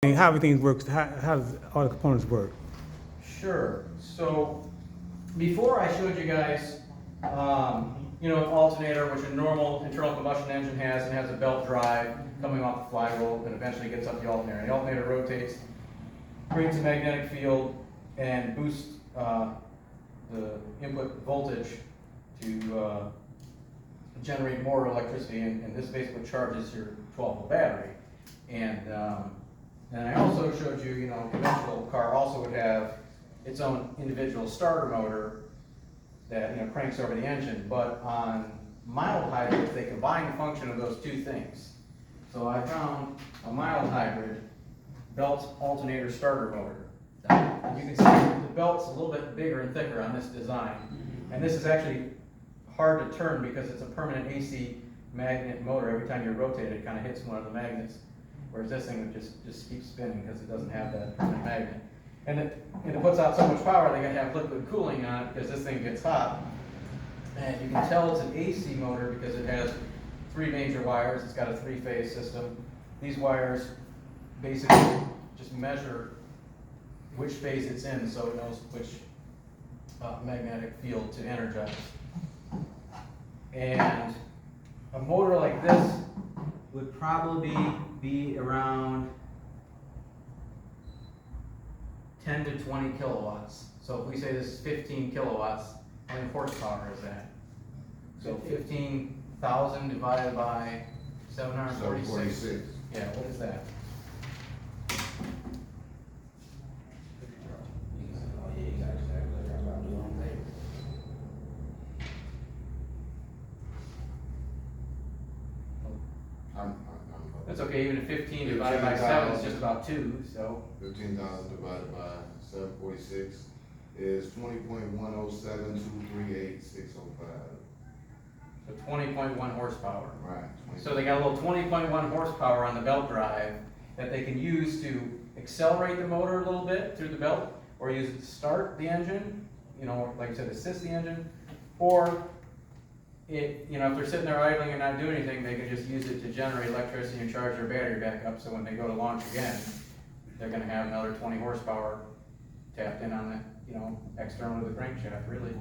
How everything works, how does all the components work? Sure. So before I showed you guys, an alternator, which a normal internal combustion engine has, and has a belt drive coming off the flywheel and eventually gets up the alternator. The alternator rotates, creates a magnetic field, and boosts the input voltage to generate more electricity, and this basically charges your 12-volt battery. And I also showed you, a conventional car also would have its own individual starter motor that cranks over the engine. But on mild hybrids, they combine the function of those two things. So I found a mild hybrid belt alternator starter motor. And you can see the belt's a little bit bigger and thicker on this design. And this is actually hard to turn because it's a permanent AC magnet motor. Every time you rotate it, it kind of hits one of the magnets. Whereas this thing would just keep spinning because it doesn't have that permanent magnet. And it puts out so much power, they got to have liquid cooling on it because this thing gets hot. And you can tell it's an AC motor because it has 3 major wires. It's got a 3-phase system. These wires basically just measure which phase it's in, so it knows which magnetic field to energize. And a motor like this would probably be around 10 to 20 kilowatts. So if we say this is 15 kilowatts, how many horsepower is that? So 15,000 divided by 746. Yeah, what is that? That's okay, even if 15 divided by 7 is just about 2, so. 15,000 divided by 746 is 20.107238605. So 20.1 horsepower. Right. So they got a little 20.1 horsepower on the belt drive that they can use to accelerate the motor a little bit through the belt, or use it to start the engine, like I said, assist the engine, or if they're sitting there idling and not doing anything, they can just use it to generate electricity and charge their battery back up, so when they go to launch again, they're going to have another 20 horsepower tapped in on the, external of the crankshaft, really.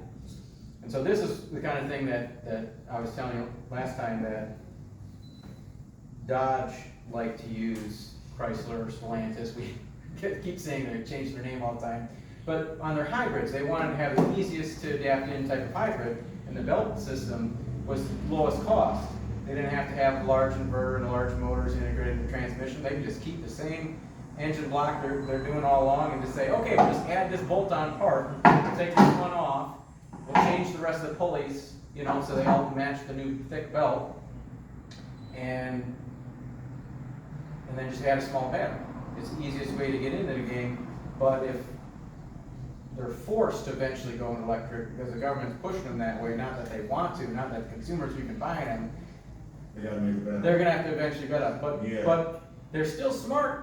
And so this is the kind of thing that I was telling you last time that Dodge liked to use, Chrysler or Stellantis, we keep saying they change their name all the time, but on their hybrids, they wanted to have the easiest to adapt in type of hybrid, and the belt system was lowest cost. They didn't have to have a large inverter and large motors integrated in the transmission. They could just keep the same engine block they're doing all along and just say, okay, we'll just add this bolt-on part, take this one off, we'll change the rest of the pulleys, so they all match the new thick belt, and then just add a small battery. It's the easiest way to get into the game, but if they're forced to eventually go in electric because the government's pushing them that way, not that they want to, not that consumers are even buying them, They gotta make it better. they're going to have to eventually bet up. But they're still smart